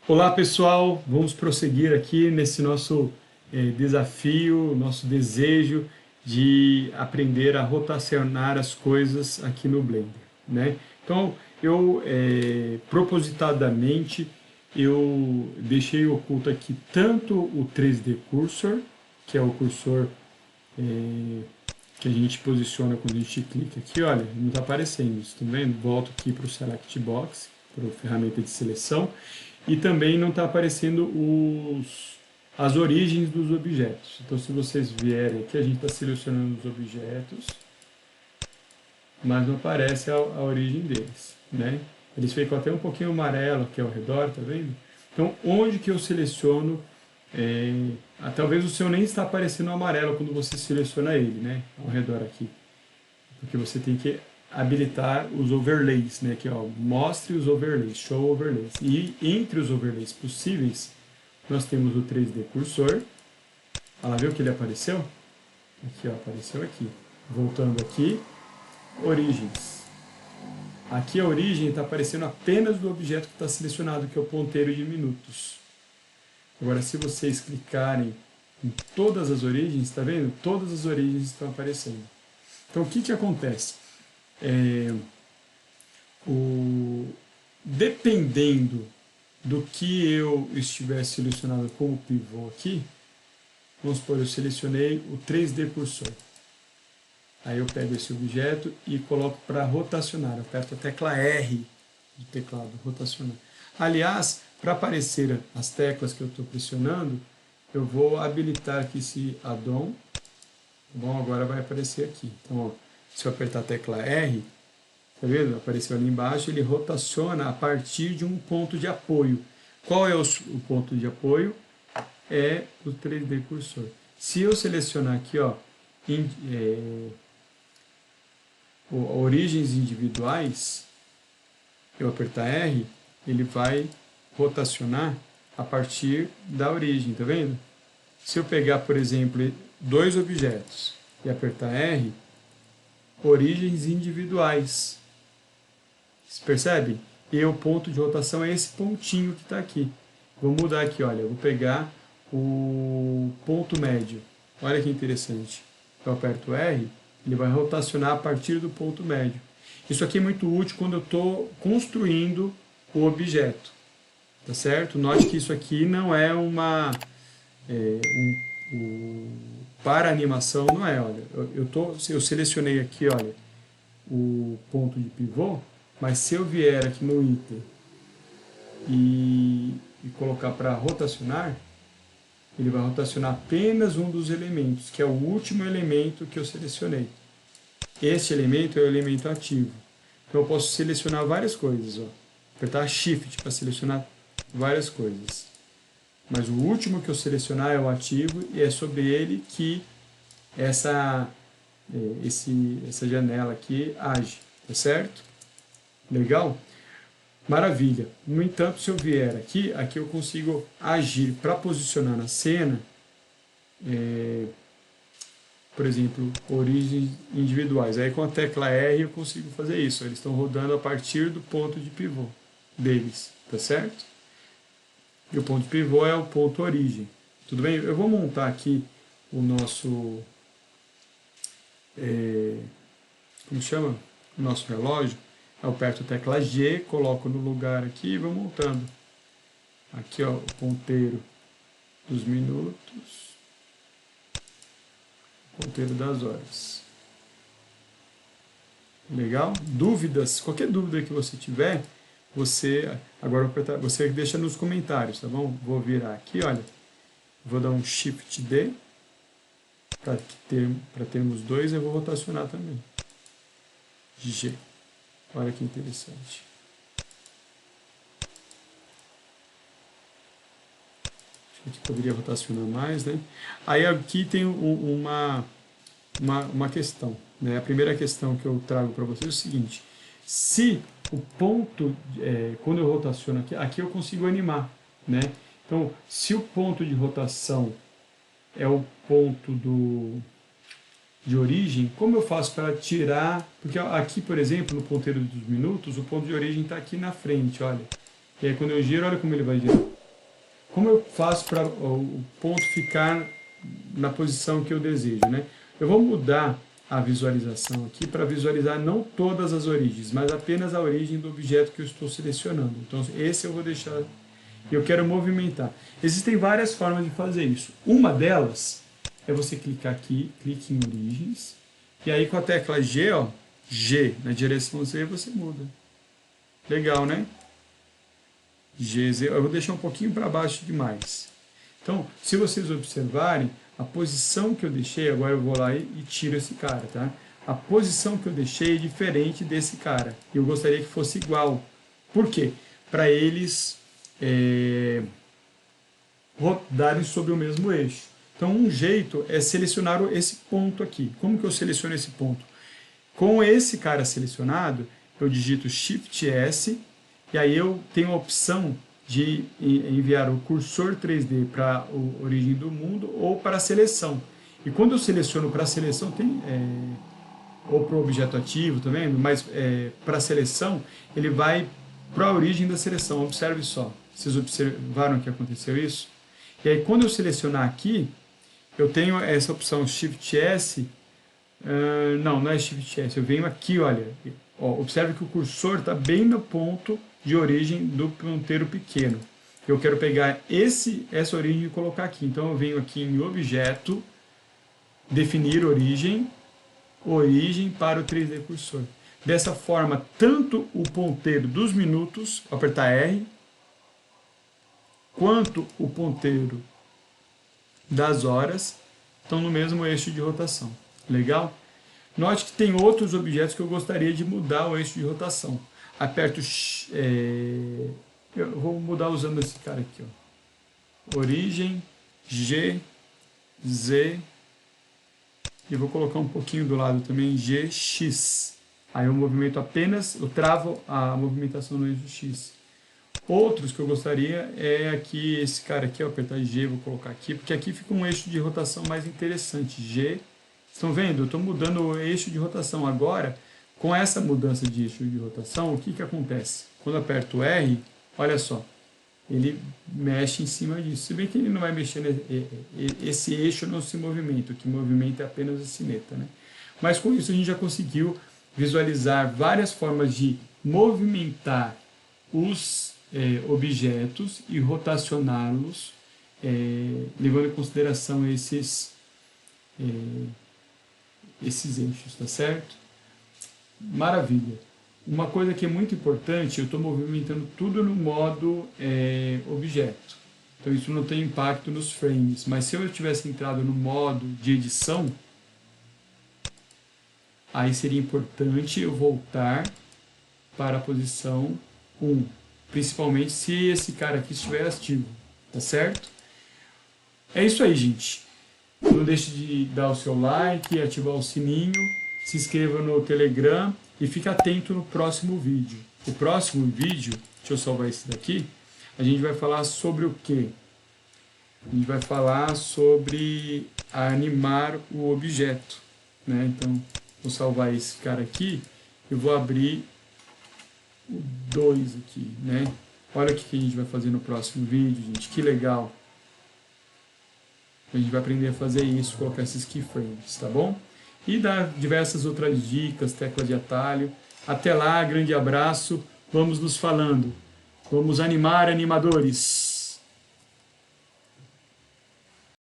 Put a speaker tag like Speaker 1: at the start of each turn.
Speaker 1: Olá pessoal, vamos prosseguir aqui nesse nosso desafio, nosso desejo de aprender a rotacionar as coisas aqui no Blender, né? Então eu propositadamente eu deixei oculto aqui tanto o 3D Cursor, que é o cursor que a gente posiciona quando a gente clica aqui, olha, não está aparecendo, estão vendo? Volto aqui para o Select Box, para a ferramenta de seleção, e também não está aparecendo as origens dos objetos. Então, se vocês vierem aqui, a gente está selecionando os objetos, mas não aparece a origem deles, né? Eles ficam até um pouquinho amarelo aqui ao redor, tá vendo? Então, onde que eu seleciono talvez o seu nem está aparecendo amarelo quando você seleciona ele, né? Ao redor aqui. Porque você tem que habilitar os overlays, né? Aqui, ó, mostre os overlays, show overlays. E entre os overlays possíveis, nós temos o 3D Cursor. Olha lá, viu que ele apareceu? Aqui, ó, apareceu aqui. Voltando aqui, origens. Aqui a origem está aparecendo apenas do objeto que está selecionado, que é o ponteiro de minutos. Agora, se vocês clicarem em todas as origens, está vendo? Todas as origens estão aparecendo. Então, o que, que acontece? Dependendo do que eu estiver selecionado como pivô aqui, vamos supor, eu selecionei o 3D Cursor. Aí eu pego esse objeto e coloco para rotacionar. Eu aperto a tecla R do teclado, rotacionar. Aliás, para aparecer as teclas que eu estou pressionando, eu vou habilitar aqui esse add-on. Bom, agora vai aparecer aqui. Então, ó, se eu apertar a tecla R, tá vendo? Apareceu ali embaixo, ele rotaciona a partir de um ponto de apoio. Qual é o ponto de apoio? É o 3D Cursor. Se eu selecionar aqui, ó, origens individuais, eu apertar R, ele vai rotacionar a partir da origem, tá vendo? Se eu pegar, por exemplo, dois objetos e apertar R, origens individuais. Você percebe? E o ponto de rotação é esse pontinho que está aqui. Vou mudar aqui, olha, vou pegar o ponto médio. Olha que interessante. Eu aperto R, ele vai rotacionar a partir do ponto médio. Isso aqui é muito útil quando eu estou construindo o objeto. Tá certo? Note que isso aqui não é para animação, não é, olha. Eu selecionei aqui, olha, o ponto de pivô, mas se eu vier aqui no item e colocar para rotacionar, ele vai rotacionar apenas um dos elementos, que é o último elemento que eu selecionei. Este elemento é o elemento ativo. Então eu posso selecionar várias coisas, ó. Apertar Shift para selecionar várias coisas. Mas o último que eu selecionar é o ativo e é sobre ele que essa janela aqui age, tá certo? Legal? Maravilha. No entanto, se eu vier aqui eu consigo agir para posicionar na cena, por exemplo, origens individuais. Aí com a tecla R eu consigo fazer isso. Eles estão rodando a partir do ponto de pivô deles, tá certo? E o ponto de pivô é o ponto origem. Tudo bem? Eu vou montar aqui o nosso, como chama? O nosso relógio. Eu aperto a tecla G, coloco no lugar aqui e vou montando. Aqui, ó, o ponteiro dos minutos, ponteiro das horas. Legal? Dúvidas? Qualquer dúvida que você tiver, você deixa nos comentários, tá bom? Vou virar aqui, olha. Vou dar um Shift D para termos dois, eu vou rotacionar também. G. Olha que interessante. A gente poderia rotacionar mais, né? Aí aqui tem uma questão, né? A primeira questão que eu trago para vocês é o seguinte: se o ponto, quando eu rotaciono aqui eu consigo animar, né? Então, se o ponto de rotação é o ponto de origem, como eu faço para tirar? Porque aqui, por exemplo, no ponteiro dos minutos, o ponto de origem está aqui na frente, olha. E aí quando eu giro, olha como ele vai girar. Como eu faço para o ponto ficar na posição que eu desejo, né? Eu vou mudar a visualização aqui para visualizar não todas as origens, mas apenas a origem do objeto que eu estou selecionando. Então esse eu vou deixar, eu quero movimentar. Existem várias formas de fazer isso. Uma delas é você clicar aqui, clique em origens, e aí com a tecla G, ó, G, na direção Z, você muda. Legal, né? GZ, eu vou deixar um pouquinho para baixo demais. Então, se vocês observarem, a posição que eu deixei, agora eu vou lá e tiro esse cara, tá? A posição que eu deixei é diferente desse cara. Eu gostaria que fosse igual. Por quê? Para eles rodarem sobre o mesmo eixo. Então, um jeito é selecionar esse ponto aqui. Como que eu seleciono esse ponto? Com esse cara selecionado, eu digito Shift S, e aí eu tenho a opção de enviar o cursor 3D para a origem do mundo ou para a seleção. E quando eu seleciono para a seleção, tem, ou para o objeto ativo, tá vendo? Mas para a seleção, ele vai para a origem da seleção. Observe só. Vocês observaram que aconteceu isso? E aí quando eu selecionar aqui, eu tenho essa opção Shift S. Não é Shift S. Eu venho aqui, olha. Ó, observe que o cursor está bem no ponto de origem do ponteiro pequeno. Eu quero pegar essa origem e colocar aqui. Então eu venho aqui em Objeto, Definir Origem, Origem para o 3D Cursor. Dessa forma, tanto o ponteiro dos minutos, vou apertar R, quanto o ponteiro das horas estão no mesmo eixo de rotação. Legal? Note que tem outros objetos que eu gostaria de mudar o eixo de rotação. Aperto, eu vou mudar usando esse cara aqui, ó. Origem, G, Z, e vou colocar um pouquinho do lado também, G, X. Aí eu movimento apenas, eu travo a movimentação no eixo X. Outros que eu gostaria é aqui, esse cara aqui, ó, apertar G, vou colocar aqui, porque aqui fica um eixo de rotação mais interessante, G. Estão vendo? Eu estou mudando o eixo de rotação agora. Com essa mudança de eixo de rotação, o que que acontece? Quando eu aperto R, olha só, ele mexe em cima disso. Se bem que ele não vai mexer, esse eixo não se movimenta, o que movimenta é apenas a sineta, né? Mas com isso a gente já conseguiu visualizar várias formas de movimentar os objetos e rotacioná-los, levando em consideração esses eixos, tá certo? Maravilha. Uma coisa que é muito importante, eu estou movimentando tudo no modo objeto. Então isso não tem impacto nos frames. Mas se eu tivesse entrado no modo de edição, aí seria importante eu voltar para a posição 1. Principalmente se esse cara aqui estiver ativo. Tá certo? É isso aí, gente. Não deixe de dar o seu like, ativar o sininho, se inscreva no Telegram e fique atento no próximo vídeo. O próximo vídeo, deixa eu salvar esse daqui, a gente vai falar sobre o quê? A gente vai falar sobre animar o objeto, né? Então, vou salvar esse cara aqui e vou abrir o 2 aqui, né? Olha o que a gente vai fazer no próximo vídeo, gente, que legal! A gente vai aprender a fazer isso, colocar esses keyframes, tá bom? E dar diversas outras dicas, teclas de atalho. Até lá, grande abraço, vamos nos falando. Vamos animar animadores!